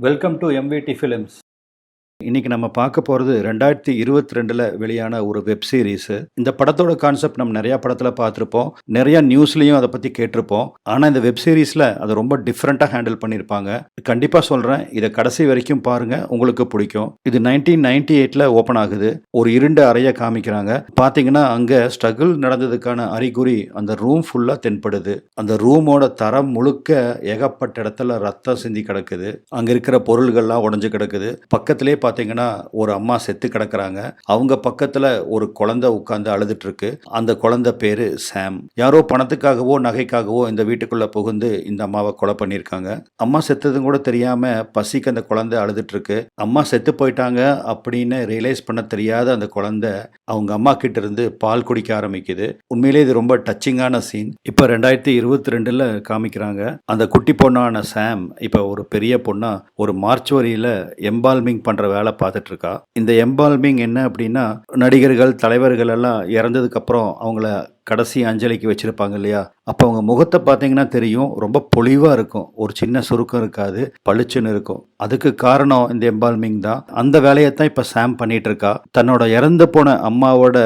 Welcome to MVD films. இன்னைக்கு நம்ம பார்க்க போகிறது 2022 வெளியான ஒரு வெப் சீரிஸு. இந்த படத்தோட கான்செப்ட் நம்ம நிறையா படத்தில் பார்த்துருப்போம், நிறையா நியூஸ்லேயும் அதை பற்றி கேட்டிருப்போம். ஆனால் இந்த வெப் சீரிஸில் அதை ரொம்ப டிஃப்ரெண்ட்டாக ஹேண்டில் பண்ணியிருப்பாங்க. கண்டிப்பாக சொல்கிறேன், இதை கடைசி வரைக்கும் பாருங்கள், உங்களுக்கு பிடிக்கும். இது 1998 ஓப்பன் ஆகுது. ஒரு இருண்ட அறையை காமிக்கிறாங்க. பார்த்தீங்கன்னா அங்கே ஸ்ட்ரகிள் நடந்ததுக்கான அறிகுறி அந்த ரூம் ஃபுல்லாக தென்படுது. அந்த ரூமோட தரம் முழுக்க ஏகப்பட்ட இடத்துல ரத்தம் சிந்தி கிடக்குது. அங்கே இருக்கிற பொருள்கள்லாம் உடஞ்சி கிடக்குது. பக்கத்திலே பார்த்தீங்கன்னா ஒரு அம்மா செத்து கிடக்குறாங்க. அவங்க பக்கத்தில் ஒரு குழந்தை உட்காந்து அழுதுட்டு இருக்கு. அந்த குழந்தை பேரு சாம். யாரோ பணத்துக்காகவோ நகைக்காகவோ இந்த வீட்டுக்குள்ள புகுந்து இந்த அம்மாவை கொலை பண்ணியிருக்காங்க. அம்மா செத்ததும் கூட தெரியாம பசிக்கு அந்த குழந்தை அழுதுட்டு இருக்கு. அம்மா செத்து போயிட்டாங்க அப்படின்னு ரியலைஸ் பண்ண தெரியாத அந்த குழந்தை அவங்க அம்மா கிட்ட இருந்து பால் குடிக்க ஆரம்பிக்குது. உண்மையிலே இது ரொம்ப டச்சிங்கான சீன். இப்போ 2022 காமிக்கிறாங்க. அந்த குட்டி பொண்ணான சாம் இப்போ ஒரு பெரிய பொண்ணா ஒரு மார்ச்சுவரியில் எம்பால்மிங் பண்ற வேலை பார்த்துட்டு இருக்கா. இந்த எம்பால்மிங் என்ன அப்படின்னா, நடிகர்கள் தலைவர்கள் எல்லாம் இறந்ததுக்கு அப்புறம் அவங்கள கடைசி அஞ்சலிக்கு வச்சிருப்பாங்க இல்லையா, அப்போ அவங்க முகத்தை பார்த்தீங்கன்னா தெரியும், ரொம்ப பொலிவாக இருக்கும், ஒரு சின்ன சுருக்கம் இருக்காது, பளிச்சுன்னு இருக்கும். அதுக்கு காரணம் இந்த எம்பால்மிங் தான். அந்த வேலையை தான் இப்போ சாம் பண்ணிட்டு இருக்கா. தன்னோட இறந்து போன அம்மாவோட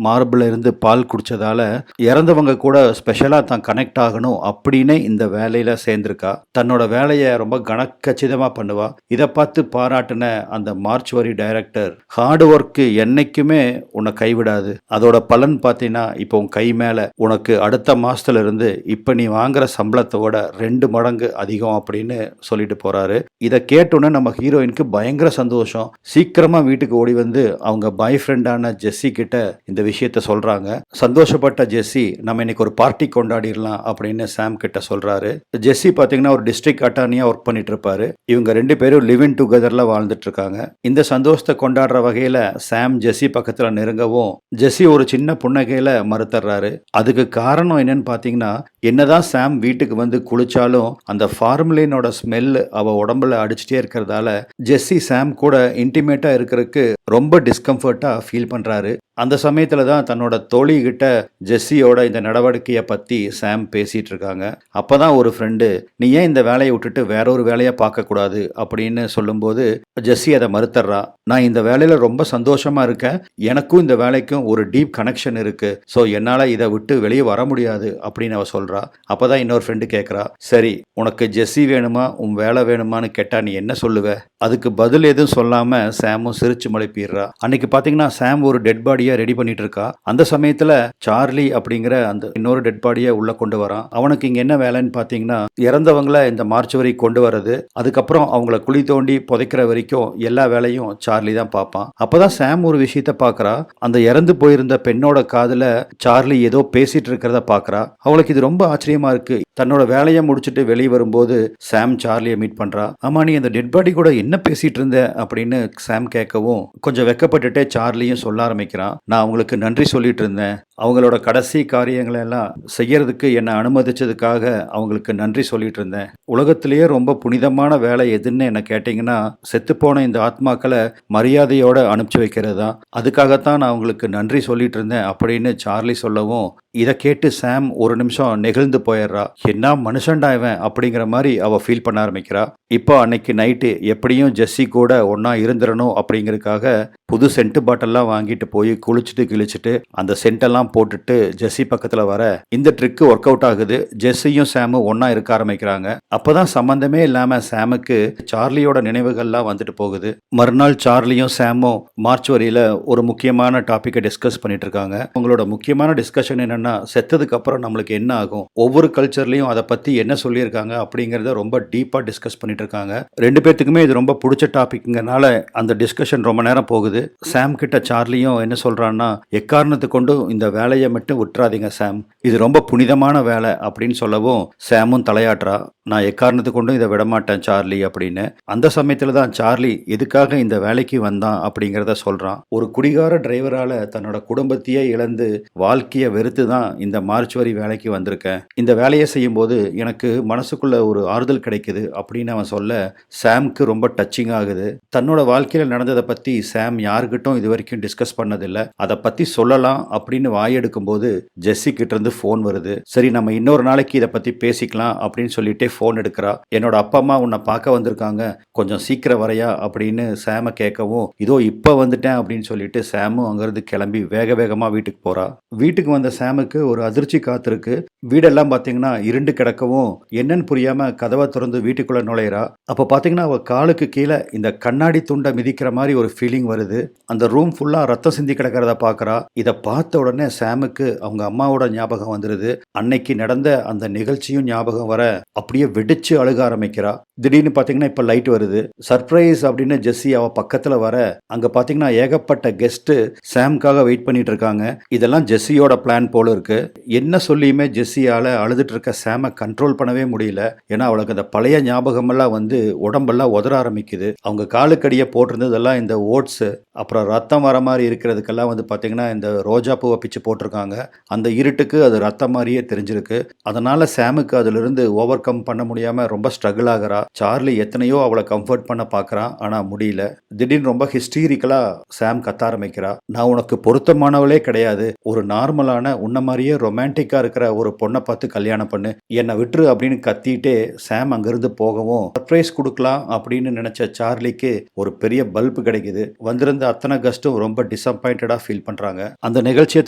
மார்பில் இருந்து பால் குடிச்சதால இறந்தவங்க கூட ஸ்பெஷலாக தான் கனெக்ட் ஆகணும் அப்படின்னு இந்த வேலையில் சேர்ந்திருக்கா. தன்னோட வேலையை ரொம்ப கனக்கச்சிதமாக பண்ணுவா. இதை பார்த்து பாராட்டின அந்த மார்ச்சுவரி டைரக்டர், ஹார்ட் ஒர்க்கு என்னைக்குமே உன்னை கைவிடாது, அதோட பலன் பார்த்தீங்கன்னா இப்போ உன் கை மேல உனக்கு அடுத்த மாசத்துல இருந்து இப்ப நீ வாங்குற சம்பளத்தோட 2 மடங்கு அதிகம் அப்படின்னு சொல்லிட்டு போறாரு. இதை கேட்டோன்னே நம்ம ஹீரோயினுக்கு பயங்கர சந்தோஷம். சீக்கிரமா வீட்டுக்கு ஓடி வந்து அவங்க பாய் ஃப்ரெண்டான ஜெஸ்ஸி கிட்ட இந்த விஷயத்த சொல்றாங்க. சந்தோஷப்பட்ட ஜெஸ்ஸி, நம்ம இன்னைக்கு ஒரு பார்ட்டி கொண்டாடிடலாம் அப்படின்னு சாம் கிட்ட சொல்றாரு. ஜெஸ்ஸி பாத்தீங்கன்னா ஒரு டிஸ்ட்ரிக்ட் அட்டார்னியா ஒர்க் பண்ணிட்டு இருப்பாரு. இவங்க 2 பேரும் லிவ் இன் டுகெதர்ல வாழ்ந்துட்டு இருக்காங்க. இந்த சந்தோஷத்தை கொண்டாடுற வகையில சாம் ஜெஸ்ஸி பக்கத்துல நெருங்கவும் ஜெஸ்ஸி ஒரு சின்ன புன்னகையில மறுத்தர்றாரு. அதுக்கு காரணம் என்னன்னு பாத்தீங்கன்னா, என்னதான் சாம் வீட்டுக்கு வந்து குளிச்சாலும் அந்த ஃபார்மலினோட ஸ்மெல் அவ உடம்புல அடிச்சுட்டே இருக்கிறதால ஜெஸ்ஸி சாம் கூட இன்டிமேட்டா இருக்கிறதுக்கு ரொம்ப டிஸ்கம்ஃபர்ட்டா ஃபீல் பண்றாரு. அந்த சமயத்துல தான் தன்னோட தோழி கிட்ட ஜெஸ்ஸியோட இந்த நடவடிக்கையை பத்தி சாம் பேசிட்டு இருக்காங்க. அப்பதான் ஒரு ஃப்ரெண்டு, நீ ஏன் இந்த வேலையை விட்டுட்டு வேற ஒரு வேலையை பார்க்க கூடாது அப்படின்னு சொல்லும்போது ஜெஸ்ஸி அதை மறுத்தர்றா. நான் இந்த வேலையில ரொம்ப சந்தோஷமா இருக்கேன், எனக்கும் இந்த வேலைக்கும் ஒரு டீப் கனெக்ஷன் இருக்கு, ஸோ என்னால இதை விட்டு வெளியே வர முடியாது அப்படின்னு அவ சொல்றா. அப்பதான் இன்னொரு ஃப்ரெண்டு கேட்கறா, சரி உனக்கு ஜெஸ்ஸி வேணுமா உன் வேலை வேணுமான்னு கேட்டா நீ என்ன சொல்லுவ? அதுக்கு பதில் எதுவும் சொல்லாம சாமும் சிரிச்சு மழுப்பிடுறா. அன்னைக்கு பாத்தீங்கன்னா சாம் ஒரு டெட் பாடியை ரெடி பண்ணிட்டு இருக்கா. அந்த சமயத்துல சார்லி அப்படிங்கிற அந்த இன்னொரு டெட் பாடியை உள்ள கொண்டு வரான். அவனுக்கு இங்க என்ன வேலைன்னு பாத்தீங்கன்னா, இறந்தவங்களை இந்த மார்ச்சுவரி கொண்டு வர்றது, அதுக்கப்புறம் அவங்கள குழி தோண்டி புதைக்கிற வரைக்கும் எல்லா வேலையும் சார்லி தான் பார்ப்பான். அப்பதான் சாம் ஒரு விஷயத்த பாக்குறா. அந்த இறந்து போயிருந்த பெண்ணோட காதுல சார்லி ஏதோ பேசிட்டு இருக்கிறத பாக்குறா. அவளுக்கு இது ரொம்ப ஆச்சரியமா இருக்கு. தன்னோட வேலையை முடிச்சுட்டு வெளியே வரும்போது சாம் சார்லியை மீட் பண்றா. ஆமா, நீ அந்த டெட் பாடி கூட என்ன பேசிட்டு இருந்த அப்படின்னு சாம் கேட்கவும் கொஞ்சம் வெக்கப்பட்டுட்டே சார்லியும் சொல்ல ஆரம்பிக்கிறான், நான் அவங்களுக்கு நன்றி சொல்லிட்டு இருந்தேன், அவங்களோட கடைசி காரியங்களை எல்லாம் செய்யறதுக்கு என்னை அனுமதிச்சதுக்காக அவங்களுக்கு நன்றி சொல்லிட்டு இருந்தேன். உலகத்திலேயே ரொம்ப புனிதமான வேலை எதுன்னு என்ன கேட்டீங்கன்னா, செத்துப்போன இந்த ஆத்மாக்களை மரியாதையோட அனுப்பிச்சு வைக்கிறது தான். அதுக்காகத்தான் நான் அவங்களுக்கு நன்றி சொல்லிட்டு இருந்தேன் அப்படின்னு சார்லி சொல்லவும் இதை கேட்டு சாம் ஒரு நிமிஷம் நெகிழ்ந்து போயிடுறா. என்ன மனுஷன்டா இவன் அப்படிங்கிற மாதிரி அவ ஃபீல் பண்ண ஆரம்பிக்கிறா. இப்போ அன்னைக்கு நைட்டு எப்படியும் ஜெஸ்ஸி கூட ஒன்னா இருந்துடணும் அப்படிங்கிறதுக்காக புது சென்ட் பாட்டெல்லாம் வாங்கிட்டு போய் குளிச்சுட்டு கிழிச்சிட்டு அந்த சென்டெல்லாம் போட்டுட்டு ஜெஸ்ஸி பக்கத்துல வர இந்த ட்ரிக்கு ஒர்க் அவுட் ஆகுது. ஜெஸ்ஸியும் சாமும் ஒன்னா இருக்க ஆரம்பிக்கிறாங்க. அப்பதான் சம்பந்தமே இல்லாம சாமுக்கு சார்லியோட நினைவுகள்லாம் வந்துட்டு போகுது. மறுநாள் சார்லியும் சாமும் மார்ச்சுவரியில ஒரு முக்கியமான டாபிக்கை டிஸ்கஸ் பண்ணிட்டு இருக்காங்க. உங்களோட முக்கியமான டிஸ்கஷன் என்னன்னா, செத்ததுக்கு அப்புறம் நம்மளுக்கு என்ன ஆகும், ஒவ்வொரு கல்ச்சர்லயும் அதை பத்தி என்ன சொல்லியிருக்காங்க அப்படிங்கறத ரொம்ப டீப்பா டிஸ்கஸ் பண்ணிட்டு இருக்காங்க. 2 பேத்துக்குமே இது ரொம்ப பிடிச்ச டாபிக்ங்கனால அந்த டிஸ்கஷன் ரொம்ப நேரம் போகுது. சாம் கிட்ட சார்லியும் என்ன சொல்றான்னா, எக்காரணத்து கொண்டும் இந்த வேலையை மட்டும் விட்டுறாதீங்க சாம், இது ரொம்ப புனிதமான வேலை அப்படின்னு சொல்லவும் சாமும் தலையாட்டுறா, நான் எக்காரணத்து கொண்டும் இதை விடமாட்டேன் சார்லி அப்படின்னு. அந்த சமயத்துல தான் சார்லி எதுக்காக இந்த வேலைக்கு வந்தான் அப்படிங்கிறத சொல்றான். ஒரு குடிகார டிரைவரால தன்னோட குடும்பத்தையே இழந்து வாழ்க்கையை வெறுத்து தான் தான் இந்த மார்ச்சுவரி வேலைக்கு வந்திருக்கேன். இந்த வேலையை செய்யும்போது எனக்கு மனசுக்குள்ள ஒரு ஆறுதல் கிடைக்குது அப்படின்னு அவன் சொல்ல சாம்க்கு ரொம்ப டச்சிங் ஆகுது. தன்னோட வாழ்க்கையில் நடந்ததை பற்றி சாம் யாருக்கிட்டும் இது வரைக்கும் டிஸ்கஸ் பண்ணதில்லை. அதை பற்றி சொல்லலாம் அப்படின்னு வாயெடுக்கும்போது ஜெஸ்ஸி கிட்ட இருந்து ஃபோன் வருது. சரி, நம்ம இன்னொரு நாளைக்கு இதை பற்றி பேசிக்கலாம் அப்படின்னு சொல்லிட்டே ஃபோன் எடுக்கிறா. என்னோட அப்பா அம்மா உன்னை பார்க்க வந்திருக்காங்க, கொஞ்சம் சீக்கிரம் வரையா அப்படின்னு சாமை கேட்கவும், இதோ இப்போ வந்துட்டேன் அப்படின்னு சொல்லிட்டு சாமும் அங்கேருந்து கிளம்பி வேக வேகமாக வீட்டுக்கு போறா. வீட்டுக்கு வந்த சாமுக்கு ஒரு அதிர்ச்சி காத்திருக்கு. வீடெல்லாம் பார்த்தீங்கன்னா இருண்டு கிடக்கவும் என்னன்னு புரியாம கதவை திறந்து வீட்டுக்குள்ள நுழையிறா. அப்போ பார்த்தீங்கன்னா அவ காலுக்கு கீழே இந்த கண்ணாடி துண்டை மிதிக்கிற மாதிரி ஒரு ஃபீலிங் வருது. அந்த ரூம் ஃபுல்லா ரத்தம் சிந்தி கிடக்கிறத பார்க்கறா. இதை பார்த்த உடனே சாமுக்கு அவங்க அம்மாவோட ஞாபகம் வந்துடுது. அன்னைக்கு நடந்த அந்த நிகழ்ச்சியும் ஞாபகம் வர அப்படியே வெடிச்சு அழுக ஆரம்பிக்கிறா. திடீர்னு பார்த்தீங்கன்னா இப்போ லைட் வருது. சர்ப்ரைஸ் அப்படின்னு ஜெஸ்ஸி அவ பக்கத்தில் வர அங்கே பார்த்தீங்கன்னா ஏகப்பட்ட கெஸ்ட் சாம்காக வெயிட் பண்ணிட்டு இருக்காங்க. இதெல்லாம் ஜெஸ்ஸியோட பிளான் போல இருக்கு. என்ன சொல்லியுமே ஜெஸ்ஸியால அழுதுட்டு இருக்க சாமை கண்ட்ரோல் பண்ணவே முடியல. ஏன்னா அவளுக்கு அந்த பழைய ஞாபகமெல்லாம் வந்து உடம்பெல்லாம் உதற ஆரம்பிக்குது. அவங்க காலுக்கடியை போட்டிருந்ததெல்லாம் இந்த ஓட்ஸ், அப்புறம் ரத்தம் வர மாதிரி இருக்கிறதுக்கெல்லாம் வந்து பார்த்தீங்கன்னா இந்த ரோஜா பூவை பிச்சு போட்டிருக்காங்க. அந்த இருட்டுக்கு அது ரத்தம் மாதிரியே தெரிஞ்சிருக்கு. அதனால சாமுக்கு அதிலிருந்து ஓவர் கம் பண்ண முடியாம ரொம்ப ஸ்ட்ரகிள் ஆகிறா. சார்லி எத்தனையோ அவளை கம்ஃபர்ட் பண்ண பார்க்கறான், ஆனா முடியல. திடீர்னு ரொம்ப ஹிஸ்டீரிக்கலா சாம் கத்த ஆரம்பிக்கிறா. நான் உனக்கு பொருத்தமானவளே கிடையாது, ஒரு நார்மலான உன்ன மாதிரியே ரொமான்டிக்கா இருக்கிற ஒரு பொண்ணை பார்த்து கல்யாணம் பண்ணு, என்னை விட்டுரு அப்படின்னு கத்திட்டே சாம் அங்கிருந்து போகவும் சர்ப்ரைஸ் கொடுக்கலாம் அப்படின்னு நினைச்ச சார்லிக்கு ஒரு பெரிய பல்ப் கிடைக்குது. வந்திருந்த அத்தனை கஸ்டும் ரொம்ப டிசப்பாயிண்டடா ஃபீல் பண்றாங்க. அந்த நிகழ்ச்சியை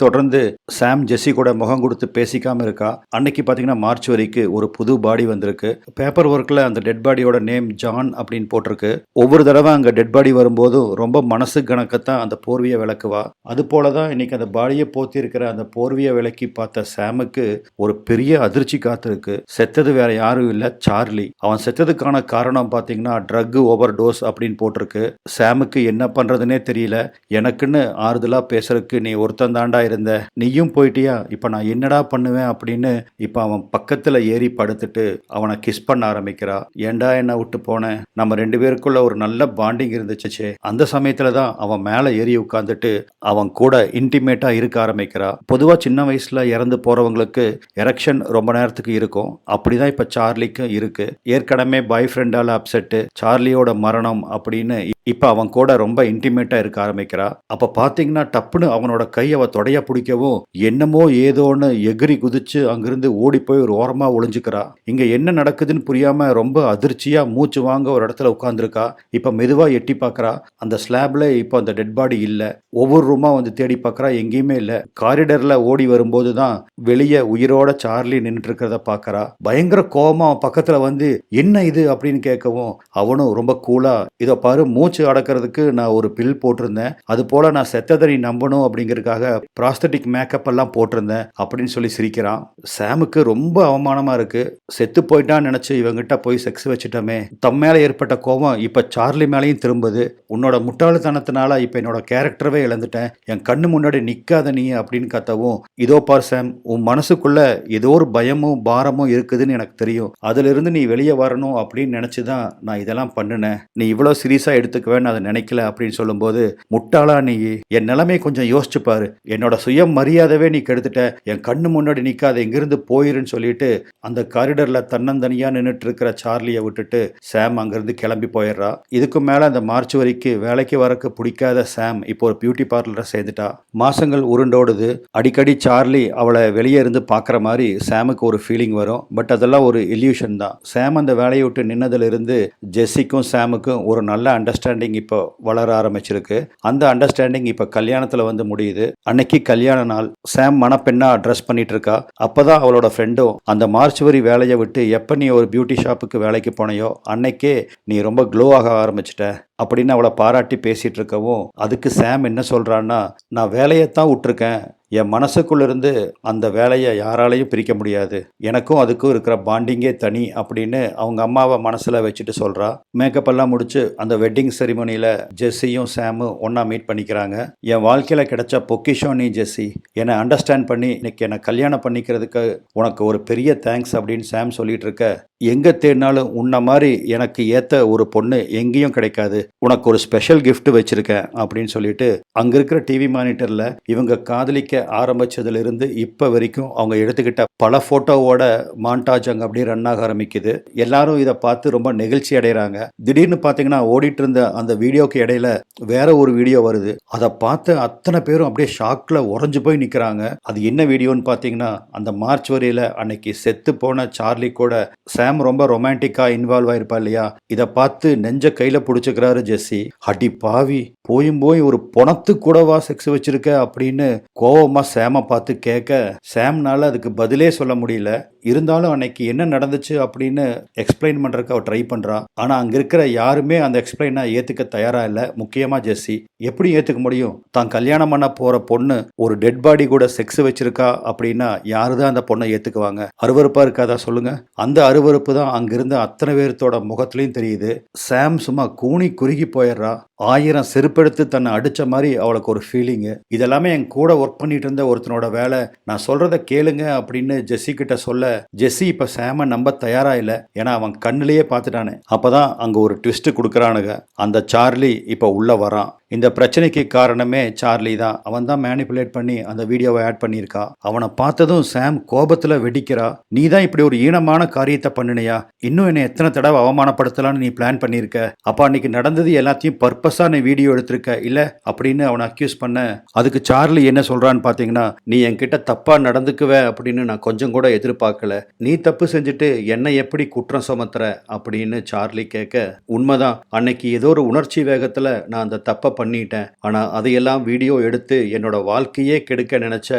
தொடர்ந்து சாம் ஜெஸ்ஸி கூட முகம் கொடுத்து பேசிக்காம இருக்கா. அன்னைக்கு பாத்தீங்கன்னா மார்ச்சுவரிக்கு ஒரு புது பாடி வந்திருக்கு. பேப்பர் ஒர்க்ல அந்த டெட் பாடியோட நேம் ஜான் அப்படின்னு போட்டிருக்கு. ஒவ்வொரு தடவை அங்க டெட் பாடி வரும்போதும் ரொம்ப மனசு கணக்கத்தான் அந்த போர்வியை விளக்குவா. அது போலதான் இன்னைக்கு அந்த பாடியை போத்தி இருக்கிற அந்த போர்வியை விளக்கி பார்த்த சாமுக்கு ஒரு பெரிய அதிர்ச்சி காத்திருக்கு. செத்தது வேற யாரும் இல்ல, சார்லி. அவன் செத்ததுக்கான காரணம் பாத்தீங்கன்னா ட்ரக் ஓவர் டோஸ் அப்படின்னு போட்டிருக்கு. சாமுக்கு என்ன பண்றதுன்னே தெரியல. எனக்குன்னு ஆறுதலா பேசுறதுக்கு நீ ஒருத்தன் தாண்டா இருந்த, நீயும் போயிட்டியா, இப்ப நான் என்னடா பண்ணுவேன் அப்படின்னு இப்ப அவன் பக்கத்துல ஏறி படுத்துட்டு அவனை கிஸ் பண்ண ஆரம்பிக்கிறா. ஏண்டா என்ன விட்டு போனேன், நம்ம ரெண்டு பேருக்குள்ள ஒரு நல்ல பாண்டிங் இருந்துச்சு. அந்த சமயத்துல தான் அவன் மேல ஏறி உட்கார்ந்துட்டு அவன் கூட இன்டிமேட்டா இருக்க ஆரம்பிக்கிறா. பொதுவா சின்ன வயசுல இறந்து போறவங்களுக்கு எரெக்ஷன் ரொம்ப நேரத்துக்கு இருக்கும். அப்படிதான் இப்ப சார்லிக்கும் இருக்கு. ஏற்கனவே பாய் ஃப்ரெண்டால அப்செட்டு, சார்லியோட மரணம் அப்படின்னு இப்ப அவன் கூட ரொம்ப இன்டிமேட்டா இருக்க ஆரம்பிக்கிறா. அப்ப பாத்தீங்கன்னா டப்புன்னு அவனோட கை அவ தொடைய பிடிக்கவும் என்னமோ ஏதோன்னு எகிரி குதிச்சு அங்கிருந்து ஓடி போய் ஒரு ஓரமா ஒளிஞ்சுக்கிறா. இங்க என்ன நடக்குதுன்னு புரியாம ரொம்ப அதிர்ச்சியா மூச்சு வாங்க ஒரு இடத்துல உட்கார்ந்துருக்கா. இப்ப மெதுவா எட்டி பாக்குறா. அந்த ஸ்லாப்ல இப்ப அந்த டெட் பாடி இல்ல. ஒவ்வொரு ரூமா வந்து தேடி பாக்குறா, எங்கேயுமே இல்ல. காரிடர்ல ஓடி வரும்போது தான் வெளியே உயிரோட சார்லி நின்றுட்டு இருக்கிறத பாக்குறா. பயங்கர கோபமா அவன் பக்கத்துல வந்து என்ன இது அப்படின்னு கேட்கவும் அவனும் ரொம்ப கூலா, இதோ பாரு, மூச்சு அடக்கிறதுக்கு நான் ஒரு பில் போட்டிருந்தேன், அது போல நான் செத்ததை நீ நம்பணும் அப்படிங்கிறதுக்காக ப்ராஸ்தட்டிக் மேக்கப் எல்லாம் போட்டிருந்தேன் அப்படின்னு சொல்லி சிரிக்கிறான். சாமுக்கு ரொம்ப அவமானமா இருக்கு. செத்து போயிட்டான்னு நினைச்சு இவங்கிட்ட போய் செக்ஸ் வச்சுட்டோமே. தம் மேல ஏற்பட்ட கோபம் இப்ப சார்லி மேலையும் திரும்புது. உன்னோட முட்டாள்தனத்தினால இப்ப என்னோட கேரக்டரவே இழந்துட்டேன், என் கண்ணு முன்னாடி நிக்காத நீ அப்படின்னு கத்தவும், இதோ பார் சாம், உன் மனசுக்குள்ள ஏதோ ஒரு பயமும் பாரமும் இருக்குதுன்னு எனக்கு தெரியும். அதுல இருந்து நீ வெளியே வரணும் அப்படின்னு நினைச்சுதான் நான் இதெல்லாம் பண்ணினேன். நீ இவ்வளவு சீரியஸா எடுத்துக்குவேன்னு அதை நினைக்கல அப்படின்னு சொல்லும்போது, முட்டாளா நீ, என் நிலைமை கொஞ்சம் யோசிச்சு பாரு, என்னோட சுய மரியாதவே நீ கெடுத்துட்ட, என் கண்ணு முன்னாடி நிக்காத, எங்கிருந்து போயிருன்னு சொல்லிட்டு அந்த காரிடர்ல தன்னந்தனியா நின்றுட்டு இருக்கிற சார்லியை விட்டுட்டு சாம் அங்கிருந்து கிளம்பி போயிடுறா. இதுக்கு மேல அந்த மார்ச்சுவரிக்கு வேலைக்கு வரக்கு பிடிக்காத சாம் இப்போ ஒரு பியூட்டி பார்லரை சேர்ந்துட்டா. மாசங்கள் உருண்டோடுது. அடிக்கடி சார்லி அவளை வெளியே இருந்து பார்க்குற மாதிரி சாமுக்கு ஒரு ஃபீலிங் வரும். பட் அதெல்லாம் ஒரு இல்யூஷன் தான். சாம் அந்த வேலையை விட்டு நின்னதுல இருந்து ஜெஸ்ஸிக்கும் சாமுக்கும் ஒரு நல்ல அண்டர்ஸ்டாண்டிங் இப்போ வளர ஆரம்பிச்சிருக்கு. அந்த அண்டர்ஸ்டாண்டிங் இப்போ கல்யாணத்துல வந்து முடியுது. அன்னைக்கு கல்யாண நாள். சாம் மணப்பெண்ணா ட்ரெஸ் பண்ணிட்டு இருக்கா. அப்பதான் அவளோட ஃப்ரெண்டும், அந்த மார்ச்சுவரி வேலையை விட்டு எப்ப நீ ஒரு பியூட்டி ஷாப்புக்கு வேலைக்கு போனையோ அன்னைக்கே நீ ரொம்ப க்ளோ ஆக ஆரம்பிச்சிட்ட அப்படின்னு அவளை பாராட்டி பேசிட்டு இருக்கவும், அதுக்கு சாம் என்ன சொல்றான்னா, நான் வேலையைத்தான் விட்டுருக்கேன், என் மனசுக்குள்ள இருந்து அந்த வேலையை யாராலையும் பிரிக்க முடியாது, எனக்கும் அதுக்கும் இருக்கிற பாண்டிங்கே தனி அப்படின்னு அவங்க அம்மாவை மனசுல வச்சுட்டு சொல்றா. மேக்கப் எல்லாம் முடிச்சு அந்த வெட்டிங் செரிமனியில ஜெஸ்ஸியும் சாமும் ஒன்னா மீட் பண்ணிக்கிறாங்க. என் வாழ்க்கையில கிடைச்ச பொக்கிஷம் நீ ஜெஸ்ஸி, என்னை அண்டர்ஸ்டாண்ட் பண்ணி இன்னைக்கு என்னை கல்யாணம் பண்ணிக்கிறதுக்கு உனக்கு ஒரு பெரிய தேங்க்ஸ் அப்படின்னு சாம் சொல்லிட்டு இருக்க, எங்க தேடினாலும் உன்ன மாதிரி எனக்கு ஏத்த ஒரு பொண்ணு எங்கேயும் கிடைக்காது, உனக்கு ஒரு ஸ்பெஷல் gift வச்சிருக்கேன் அப்படின்னு சொல்லிட்டு அங்க இருக்கிற டிவி மானிட்டர்ல இவங்க காதலிக்க ஆரம்பிச்சதுல இருந்து இப்ப வரைக்கும் அவங்க எடுத்துக்கிட்ட பல போட்டோவோட மாண்டாஜ் அங்க அப்படியே ரன் ஆக ஆரம்பிக்குது. எல்லாரும் இதை பார்த்து ரொம்ப நெகிழ்ச்சி அடைகிறாங்க. திடீர்னு பார்த்தீங்கன்னா ஓடிட்டு இருந்த அந்த வீடியோக்கு இடையில வேற ஒரு வீடியோ வருது. அதை பார்த்து அத்தனை பேரும் அப்படியே ஷாக்ல உறைஞ்சு போய் நிற்கிறாங்க. அது என்ன வீடியோன்னு பார்த்தீங்கன்னா, அந்த மார்ச் வரியில அன்னைக்கு செத்து போன சார்லி கூட சாம் ரொம்ப ரொமான்டிக்கா இன்வால்வ் ஆயிருப்பா இல்லையா, இதை பார்த்து நெஞ்ச கையில பிடிச்சிக்கிறாரு ஜெஸ்ஸி. அடி பாவி, போயும் போய் ஒரு பொணத்து கூடவா செக்ஸ் வச்சிருக்க அப்படின்னு கோவமா சாமை பார்த்து கேட்க, சாம்னால அதுக்கு பதிலே சொல்ல முடியல. இருந்தாலும் அன்னைக்கு என்ன நடந்துச்சு அப்படின்னு எக்ஸ்பிளைன் பண்றதுக்கு அவ ட்ரை பண்றா. ஆனா அங்க இருக்கிற யாருமே அந்த எக்ஸ்பிளைனை ஏத்துக்க தயாரா இல்ல. முக்கியமா ஜெஸ்ஸி. எப்படி ஏத்துக்க முடியும்? தான் கல்யாணம் பண்ண போற பொண்ணு ஒரு டெட் பாடி கூட செக்ஸ் வச்சிருக்கா அப்படின்னா யாருதான் அந்த பொண்ணை ஏத்துக்குவாங்க? அருவருப்பா இருக்காதா சொல்லுங்க? அந்த அருவருப்பு தான் அங்கிருந்த அத்தனை பேர்த்தோட முகத்திலையும் தெரியுது. சாம் சும்மா கூனி குறுகி போயிடுறா. 1000 செருப்பெடுத்து தன்னை அடிச்ச மாதிரி அவளுக்கு ஒரு ஃபீலிங்கு. இதெல்லாமே என் கூட ஒர்க் பண்ணிட்டு இருந்த ஒருத்தனோட வேலை, நான் சொல்றத கேளுங்க அப்படின்னு ஜெஸ்ஸி கிட்ட சொல்ல, ஜெஸ்ஸி இப்ப சாம நம்ப தயாரா இல்ல. ஏன்னா அவன் கண்ணிலேயே பார்த்துட்டானே. அப்பதான் அங்க ஒரு ட்விஸ்ட் கொடுக்கறானுங்க. அந்த சார்லி இப்ப உள்ள வரான். இந்த பிரச்சனைக்கு காரணமே சார்லி தான். அவன் தான் மேனிப்புலேட் பண்ணி அந்த வீடியோவை ஆட் பண்ணியிருக்கா. அவனை பார்த்ததும் சாம் கோபத்துல வெடிக்கிறா. நீ தான் இப்படி ஒரு ஈனமான காரியத்தை பண்ணினியா? இன்னும் என்னை எத்தனை தடவை அவமானப்படுத்தலான்னு நீ பிளான் பண்ணியிருக்க? அப்ப அன்னைக்கு நடந்தது எல்லாத்தையும் பர்பஸா நீ வீடியோ எடுத்திருக்க இல்ல அப்படின்னு அவனை அக்யூஸ் பண்ண, அதுக்கு சார்லி என்ன சொல்றான்னு பாத்தீங்கன்னா, நீ என்கிட்ட தப்பா நடந்துக்குவ அப்படின்னு நான் கொஞ்சம் கூட எதிர்பார்க்கல. நீ தப்பு செஞ்சுட்டு என்னை எப்படி குற்றம் சுமத்துற அப்படின்னு சார்லி கேட்க, உண்மைதான், அன்னைக்கு ஏதோ ஒரு உணர்ச்சி வேகத்துல நான் அந்த தப்பை பண்ணிட்டேன். ஆனா அதையெல்லாம் வீடியோ எடுத்து என்னோட வாழ்க்கையே கெடுக்க நினைச்ச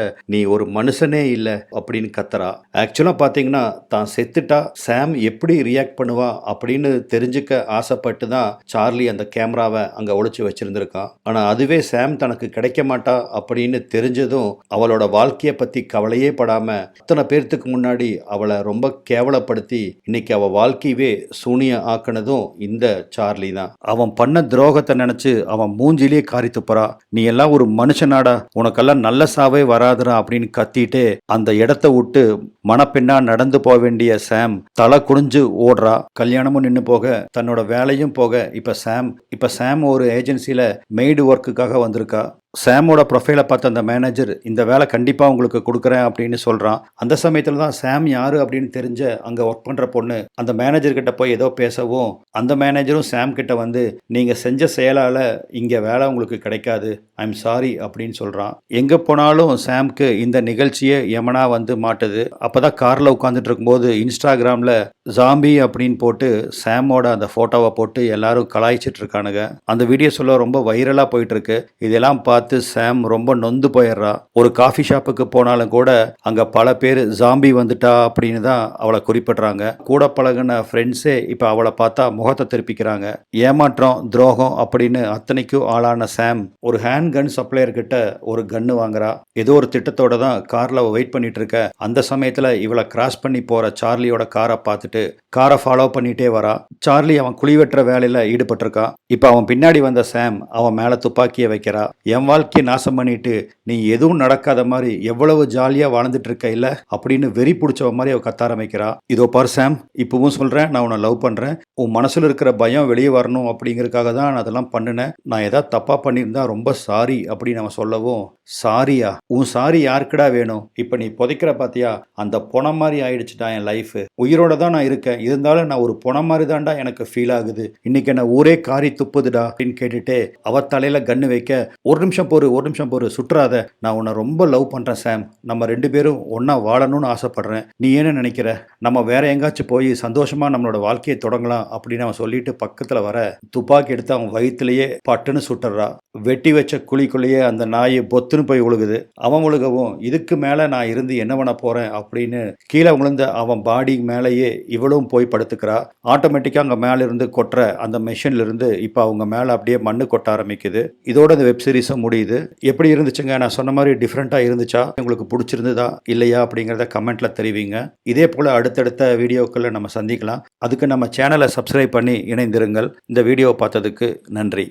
நீ ஒரு மனுஷனே இல்ல அப்படின்னு கத்துறா. ஆக்சுவலா பாத்தீங்கன்னா தான் செத்துட்டா சாம் எப்படி ரியாக்ட் பண்ணுவா அப்படின்னு தெரிஞ்சுக்க ஆசைப்பட்டு தான் சார்லி அந்த கேமராவை அங்க ஒளிச்சு வச்சிருந்திருக்கான். ஆனா அதுவே சாம் தனக்கு கிடைக்க மாட்டா அப்படின்னு தெரிஞ்சதும் அவளோட வாழ்க்கையை பத்தி கவலையே படாம அத்தனை பேர்த்துக்கு முன்னாடி அவளை ரொம்ப கேவலப்படுத்தி இன்னைக்கு அவ வாழ்க்கையவே சூனிய ஆக்குனதும் இந்த சார்லி தான். அவன் பண்ண துரோகத்தை நினைச்சு அவன் மூஞ்சிலேயே காரி துப்புறா. நீ எல்லாம் ஒரு மனுஷனாடா, உனக்கெல்லாம் நல்ல சாவே வராதுடா அப்படின்னு கத்திட்டு அந்த இடத்த விட்டு மணப்பெண்ணா நடந்து போக வேண்டிய சாம் தலை குனிஞ்சு ஓடுறா. கல்யாணமும் நின்று போக, தன்னோட வேலையும் போக, இப்ப சாம் ஒரு ஏஜென்சியில மெய்டு ஒர்க்குக்காக வந்திருக்கா. சாமோட ப்ரொஃபைலை பார்த்த அந்த மேனேஜர் இந்த வேலை கண்டிப்பாக உங்களுக்கு கொடுக்குறேன் அப்படின்னு சொல்கிறான். அந்த சமயத்தில் தான் சாம் யார் அப்படின்னு தெரிஞ்ச அங்கே ஒர்க் பண்ணுற பொண்ணு அந்த மேனேஜர்கிட்ட போய் ஏதோ பேசவும், அந்த மேனேஜரும் சாம் கிட்ட வந்து நீங்கள் செஞ்ச செயலால் இங்கே வேலை உங்களுக்கு கிடைக்காது, ஐம் சாரி அப்படின்னு சொல்கிறான். எங்கே போனாலும் சாம்க்கு இந்த நிகழ்ச்சியே எமனா வந்து மாட்டுது. அப்போ தான் காரில் உட்காந்துட்டு இருக்கும்போது இன்ஸ்டாகிராமில் ஜாம்பி அப்படின்னு போட்டு சாமோட அந்த ஃபோட்டோவை போட்டு எல்லாரும் கலாய்ச்சிட்டு இருக்கானுங்க. அந்த வீடியோ சொல்ல ரொம்ப வைரலாக போயிட்டு இருக்கு. இதெல்லாம் பார்த்து சாம் ரொம்ப நொந்து போயிடுறா. ஒரு காஃபி ஷாப்புக்கு போனாலும் கூட அங்க பல பேர் ஜாம்பி வந்துட்டா அப்படின்னு தான் அவளை குறிப்பிடுறாங்க. கூட பழகின ஃப்ரெண்ட்ஸே இப்ப அவளை பார்த்தா முகத்தை திருப்பிக்கிறாங்க. ஏமாற்றம், துரோகம் அப்படின்னு அத்தனைக்கும் ஆளான சாம் ஒரு ஹேண்ட் கன் சப்ளையர் கிட்ட ஒரு கன்னு வாங்குறா. ஏதோ ஒரு திட்டத்தோட தான் கார்ல வெயிட் பண்ணிட்டு இருக்க. அந்த சமயத்துல இவளை கிராஸ் பண்ணி போற சார்லியோட காரை பார்த்துட்டு காரை ஃபாலோ பண்ணிட்டே வரா. சார்லி அவன் குழி வெட்டுற வேலையில ஈடுபட்டிருக்கான். இப்ப அவன் பின்னாடி வந்த சாம் அவன் மேல துப்பாக்கியை வைக்கிறா. என் வாழ்க்கையை நாசம் பண்ணிட்டு நீ எதுவும் நடக்காத மாதிரி எவ்வளவு ஜாலியா வாழ்ந்துட்டு இருக்க இல்ல அப்படின்னு வெறி பிடிச்சவ மாதிரி அவ கத்த ஆரம்பிக்கிறா. இதோ பார் சாம், இப்பவும் சொல்றேன், நான் உன்னை லவ் பண்றேன். உன் மனசுல இருக்கிற பயம் வெளியே வரணும் அப்படிங்கறதுக்காக தான் நான் அதெல்லாம் பண்ணினேன். நான் ஏதாவது தப்பா பண்ணியிருந்தா ரொம்ப சாரி அப்படின்னு அவன் சொல்லவும், சாரியா? உன் சாரி யாருக்குடா வேணும்? இப்ப நீ புதைக்கிற பாத்தியா, அந்த பொணம் மாதிரி ஆயிடுச்சுடா என் லைஃப். உயிரோட தான் நான் இருக்கேன், இருந்தாலும் நான் ஒரு பொணம் மாதிரி தான்டா எனக்கு ஃபீல் ஆகுது. இன்னைக்கு என்ன ஊரே காரி துப்புதுடா அப்படின்னு கேட்டுட்டு அவ தலையில கண்ணு வைக்க, ஒரு நிமிஷம் பொறு, சுற்றாத, நான் உன்னை ரொம்ப லவ் பண்றேன் சாம். நம்ம 2 பேரும் ஒன்னா வாழணும்னு ஆசைப்படுறேன். நீ என்ன நினைக்கிற? நம்ம வேற எங்காச்சும் போய் சந்தோஷமா நம்மளோட வாழ்க்கையை தொடங்கலாம் அப்படின்னு அவன் சொல்லிட்டு பக்கத்துல வர துப்பாக்கி எடுத்து அவன் வயிற்றுலயே பட்டுன்னு சுட்டுறா. வெட்டி வச்ச குழிக்குள்ளேயே அந்த நாய் பொத்துன்னு போய் விழுகுது. அவன் விழுகவும், இதுக்கு மேல நான் இருந்து என்ன பண்ண போறேன் அப்படின்னு கீழே விழுந்த அவன் பாடி மேலேயே இவளும் போய் படுத்துக்கிறா. ஆட்டோமேட்டிக்கா அங்க மேல இருந்து கொட்டுற அந்த மெஷின்ல இருந்து இப்ப அவங்க மேல அப்படியே மண்ணு கொட்ட ஆரம்பிக்குது. இதோட இந்த வெப் சீரிஸும் முடியுது. எப்படி இருந்துச்சுங்க? நான் சொன்ன மாதிரி டிஃப்ரெண்ட்டாக இருந்துச்சா? உங்களுக்கு பிடிச்சிருந்ததா இல்லையா அப்படிங்கிறத கமெண்ட்ல தெரிவிங்க. இதே போல் அடுத்தடுத்த வீடியோக்களில் நம்ம சந்திக்கலாம். அதுக்கு நம்ம சேனலை சப்ஸ்கிரைப் பண்ணி இணைந்திருங்கள். இந்த வீடியோவை பார்த்ததுக்கு நன்றி.